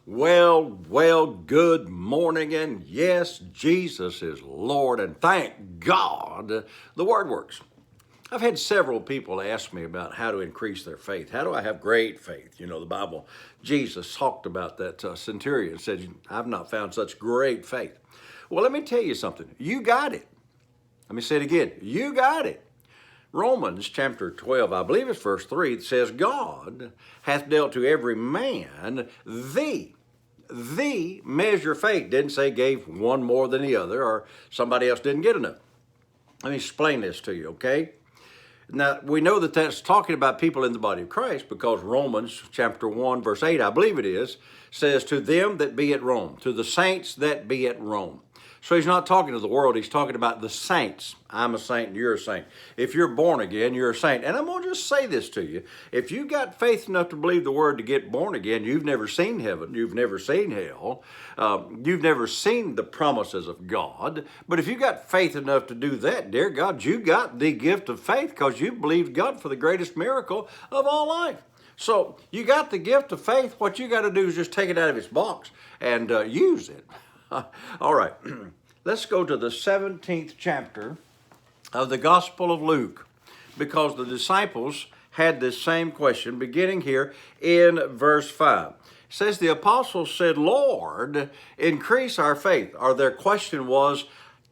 Well, good morning, and yes, Jesus is Lord, and thank God the Word works. I've had several people ask me about how to increase their faith. How do I have great faith? You know, the Bible, Jesus talked about that centurion, said, I've not found such great faith. Well, let me tell you something. You got it. Let me say it again. You got it. Romans chapter 12, I believe it's verse 3, it says, God hath dealt to every man the measure of faith. Didn't say gave one more than the other or somebody else didn't get enough. Let me explain this to you, okay? Now, we know that that's talking about people in the body of Christ because Romans chapter 1, verse 8, I believe it is, says, to them that be at Rome, to the saints that be at Rome. So he's not talking to the world, he's talking about the saints. I'm a saint and you're a saint. If you're born again, you're a saint. And I'm going to just say this to you. If you got faith enough to believe the word to get born again, you've never seen heaven, you've never seen hell, you've never seen the promises of God. But if you got faith enough to do that, dear God, you got the gift of faith because you believed God for the greatest miracle of all life. So you got the gift of faith. What you got to do is just take it out of its box and use it. All right, let's go to the 17th chapter of the Gospel of Luke, because the disciples had this same question, beginning here in verse 5. It says, the apostles said, Lord, increase our faith. Or their question was,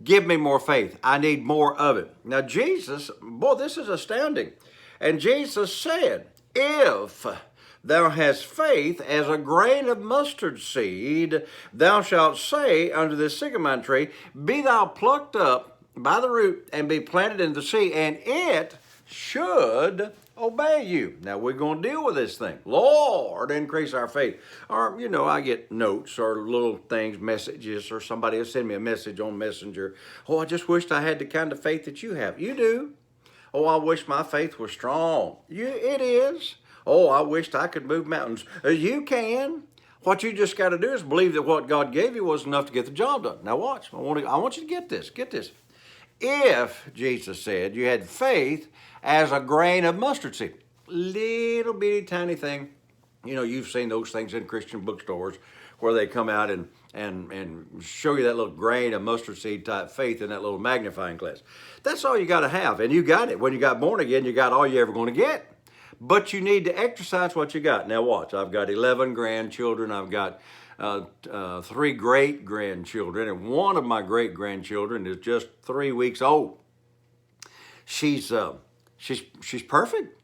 give me more faith. I need more of it. Now Jesus, boy, this is astounding. And Jesus said, if thou hast faith as a grain of mustard seed, thou shalt say unto this sycamore tree, be thou plucked up by the root and be planted in the sea, and it should obey you. Now we're going to deal with this thing. Lord, increase our faith. Or, I get notes or little things, messages, or somebody will send me a message on Messenger. Oh, I just wished I had the kind of faith that you have. You do. Oh, I wish my faith was strong. It is. Oh, I wished I could move mountains. You can. What you just got to do is believe that what God gave you was enough to get the job done. Now watch. I want you to get this. Get this. If, Jesus said, you had faith as a grain of mustard seed, little bitty tiny thing. You've seen those things in Christian bookstores where they come out and show you that little grain of mustard seed type faith in that little magnifying glass. That's all you got to have. And you got it. When you got born again, you got all you're ever going to get. But you need to exercise what you got. Now watch, I've got 11 grandchildren. I've got 3 great-grandchildren, and one of my great-grandchildren is just 3 weeks old. She's perfect.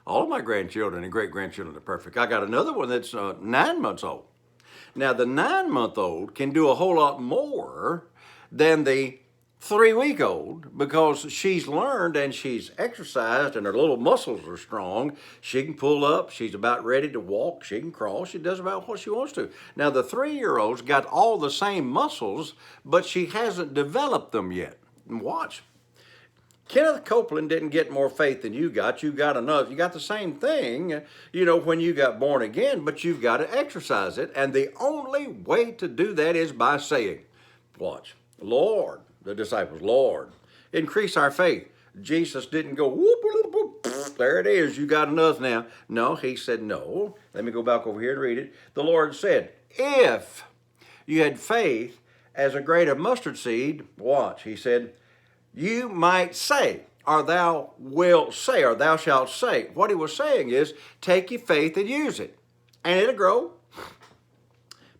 All of my grandchildren and great-grandchildren are perfect. I got another one that's 9 months old. Now, the 9-month-old can do a whole lot more than the 3-week-old because she's learned and she's exercised and her little muscles are strong. She can pull up. She's about ready to walk. She can crawl. She does about what she wants to. Now, the 3-year-old's got all the same muscles, but she hasn't developed them yet. And watch. Kenneth Copeland didn't get more faith than you got. You got enough. You got the same thing, when you got born again, but you've got to exercise it. And the only way to do that is by saying, watch, Lord, the disciples, Lord, increase our faith. Jesus didn't go, whoop, whoop, whoop, there it is, you got enough now. No, he said, no. Let me go back over here and read it. The Lord said, if you had faith as a grain of mustard seed, watch, he said, you might say, or thou wilt say, or thou shalt say. What he was saying is, take your faith and use it, and it'll grow.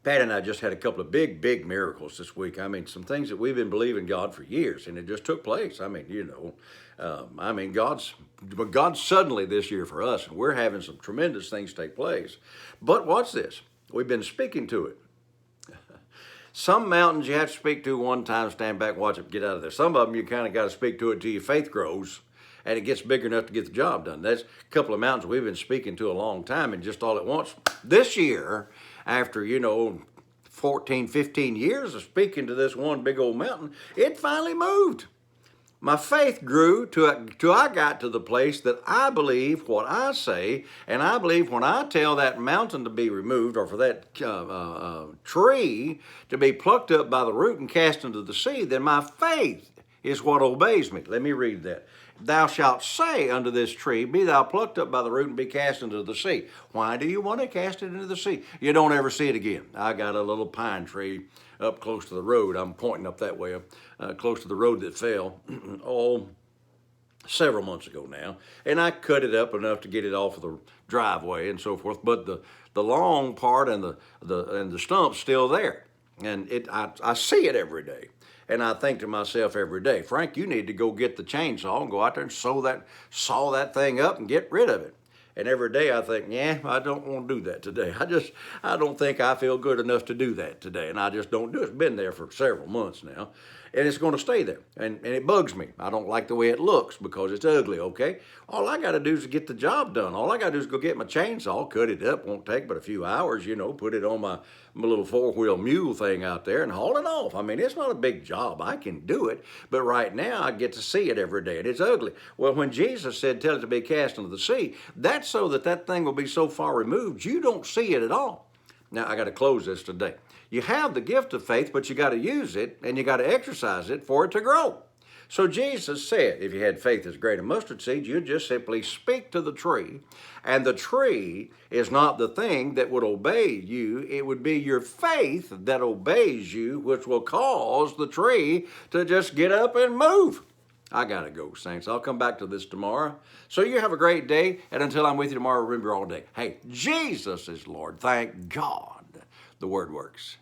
Pat and I just had a couple of big miracles this week. Some things that we've been believing God for years, and it just took place. God's suddenly this year for us, and we're having some tremendous things take place. But watch this. We've been speaking to it. Some mountains you have to speak to one time, stand back, watch it, get out of there. Some of them you kind of got to speak to it till your faith grows and it gets bigger enough to get the job done. That's a couple of mountains we've been speaking to a long time, and just all at once this year, after, 14, 15 years of speaking to this one big old mountain, it finally moved. My faith grew till I got to the place that I believe what I say, and I believe when I tell that mountain to be removed, or for that tree to be plucked up by the root and cast into the sea, then my faith is what obeys me. Let me read that. thou shalt say unto this tree, be thou plucked up by the root and be cast into the sea. Why do you want to cast it into the sea? You don't ever see it again. I got a little pine tree up close to the road. I'm pointing up that way, close to the road that fell. Oh, several months ago now, and I cut it up enough to get it off of the driveway and so forth. But the long part and the stump's still there, and I see it every day, and I think to myself every day, Frank, you need to go get the chainsaw and go out there and saw that thing up and get rid of it. And every day I think, yeah, I don't want to do that today. I don't think I feel good enough to do that today, and I just don't do it. It's been there for several months now, and it's going to stay there, and it bugs me. I don't like the way it looks because it's ugly, okay? All I got to do is get the job done. All I got to do is go get my chainsaw, cut it up, won't take but a few hours, put it on my little four-wheel mule thing out there and haul it off. I mean, it's not a big job. I can do it, but right now I get to see it every day, and it's ugly. Well, when Jesus said, tell it to be cast into the sea, that's so that thing will be so far removed, you don't see it at all. Now, I got to close this today. You have the gift of faith, but you got to use it, and you got to exercise it for it to grow. So Jesus said, if you had faith as great a mustard seed, you'd just simply speak to the tree, and the tree is not the thing that would obey you. It would be your faith that obeys you, which will cause the tree to just get up and move. I got to go, saints. I'll come back to this tomorrow. So you have a great day, and until I'm with you tomorrow, remember all day, hey, Jesus is Lord. Thank God the word works.